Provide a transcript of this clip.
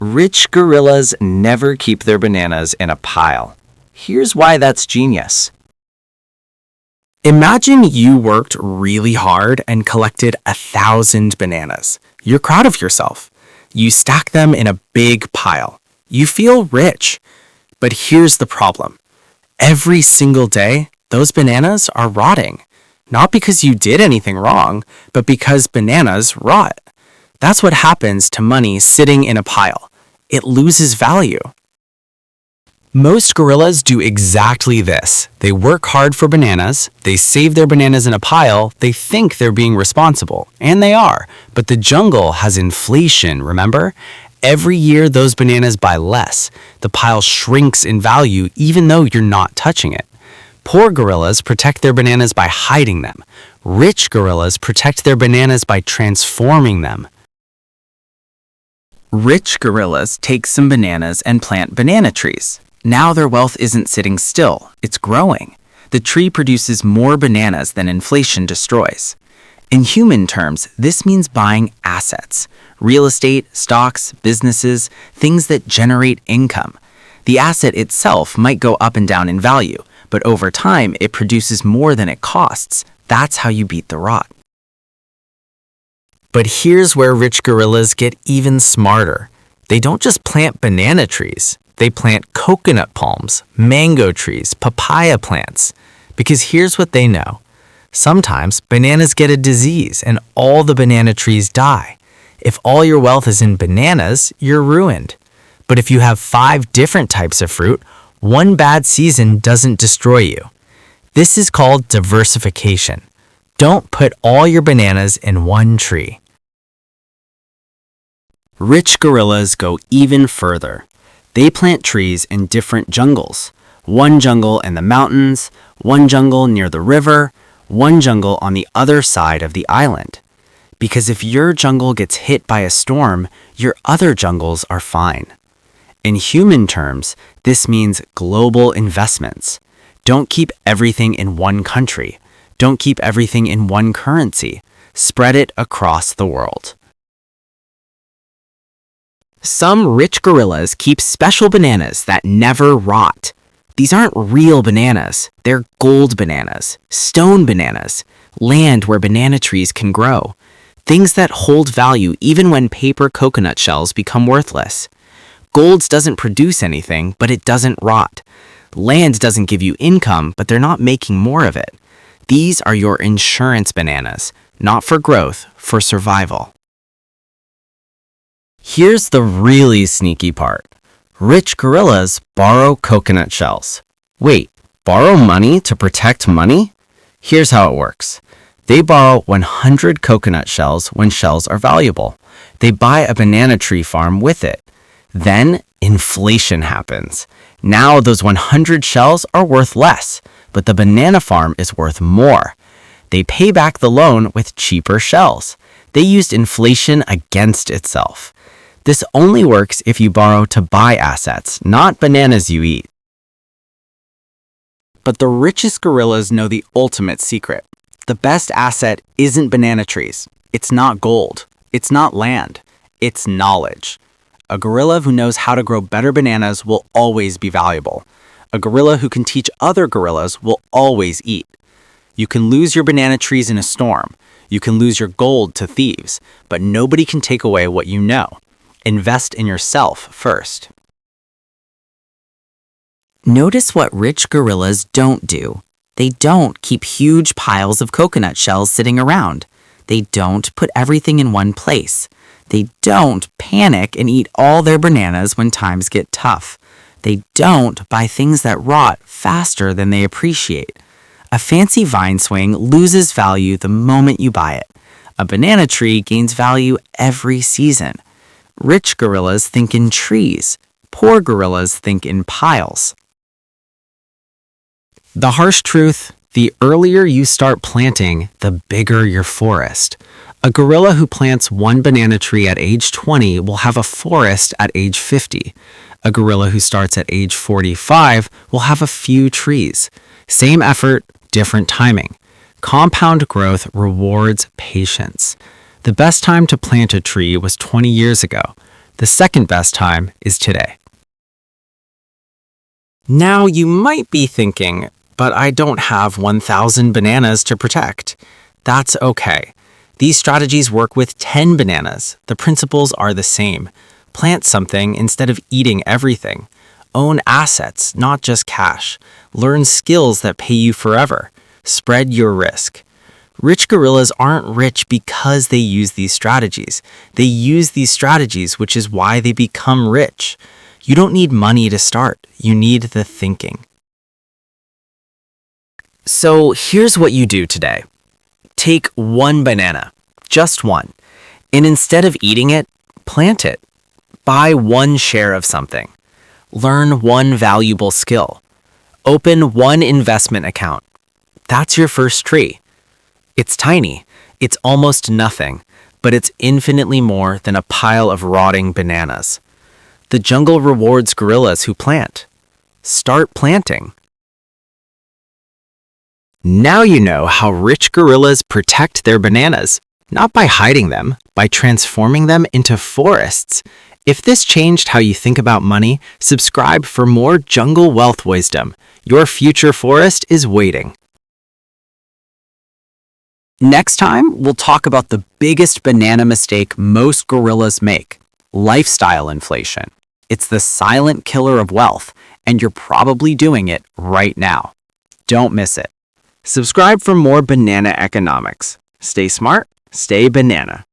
Rich gorillas never keep their bananas in a pile. Here's why that's genius. Imagine you worked really hard and collected 1,000 bananas. You're proud of yourself. You stack them in a big pile. You feel rich. But here's the problem. Every single day, those bananas are rotting. Not because you did anything wrong, but because bananas rot. That's what happens to money sitting in a pile. It loses value. Most gorillas do exactly this. They work hard for bananas, they save their bananas in a pile, they think they're being responsible, and they are. But the jungle has inflation, remember? Every year those bananas buy less. The pile shrinks in value even though you're not touching it. Poor gorillas protect their bananas by hiding them. Rich gorillas protect their bananas by transforming them. Rich gorillas take some bananas and plant banana trees. Now their wealth isn't sitting still, it's growing. The tree produces more bananas than inflation destroys. In human terms, this means buying assets. Real estate, stocks, businesses, things that generate income. The asset itself might go up and down in value, but over time it produces more than it costs. That's how you beat the rot. But here's where rich gorillas get even smarter. They don't just plant banana trees. They plant coconut palms, mango trees, papaya plants. Because here's what they know. Sometimes bananas get a disease and all the banana trees die. If all your wealth is in bananas, you're ruined. But if you have 5 different types of fruit, one bad season doesn't destroy you. This is called diversification. Don't put all your bananas in one tree. Rich gorillas go even further. They plant trees in different jungles. One jungle in the mountains, one jungle near the river, one jungle on the other side of the island. Because if your jungle gets hit by a storm, your other jungles are fine. In human terms, this means global investments. Don't keep everything in one country. Don't keep everything in one currency. Spread it across the world. Some rich gorillas keep special bananas that never rot. These aren't real bananas. They're gold bananas, stone bananas, land where banana trees can grow. Things that hold value even when paper coconut shells become worthless. Gold doesn't produce anything, but it doesn't rot. Land doesn't give you income, but they're not making more of it. These are your insurance bananas, not for growth, for survival. Here's the really sneaky part. Rich gorillas borrow coconut shells. Wait, borrow money to protect money? Here's how it works. They borrow 100 coconut shells when shells are valuable. They buy a banana tree farm with it. Then inflation happens. Now those 100 shells are worth less, but the banana farm is worth more. They pay back the loan with cheaper shells. They used inflation against itself. This only works if you borrow to buy assets, not bananas you eat. But the richest gorillas know the ultimate secret. The best asset isn't banana trees. It's not gold. It's not land. It's knowledge. A gorilla who knows how to grow better bananas will always be valuable. A gorilla who can teach other gorillas will always eat. You can lose your banana trees in a storm. You can lose your gold to thieves, but nobody can take away what you know. Invest in yourself first. Notice what rich gorillas don't do. They don't keep huge piles of coconut shells sitting around. They don't put everything in one place. They don't panic and eat all their bananas when times get tough. They don't buy things that rot faster than they appreciate. A fancy vine swing loses value the moment you buy it. A banana tree gains value every season. Rich gorillas think in trees. Poor gorillas think in piles. The harsh truth, the earlier you start planting, the bigger your forest. A gorilla who plants one banana tree at age 20 will have a forest at age 50. A gorilla who starts at age 45 will have a few trees. Same effort, different timing. Compound growth rewards patience. The best time to plant a tree was 20 years ago. The second best time is today. Now you might be thinking, but I don't have 1,000 bananas to protect. That's okay. These strategies work with 10 bananas. The principles are the same. Plant something instead of eating everything. Own assets, not just cash. Learn skills that pay you forever. Spread your risk. Rich gorillas aren't rich because they use these strategies. They use these strategies, which is why they become rich. You don't need money to start. You need the thinking. So here's what you do today. Take one banana, just one, and instead of eating it, plant it. Buy one share of something. Learn one valuable skill. Open one investment account. That's your first tree. It's tiny. It's almost nothing, but it's infinitely more than a pile of rotting bananas. The jungle rewards gorillas who plant. Start planting. Now you know how rich gorillas protect their bananas, not by hiding them, by transforming them into forests. If this changed how you think about money, subscribe for more jungle wealth wisdom. Your future forest is waiting. Next time, we'll talk about the biggest banana mistake most gorillas make: lifestyle inflation. It's the silent killer of wealth, and you're probably doing it right now. Don't miss it. Subscribe for more banana economics. Stay smart, stay banana.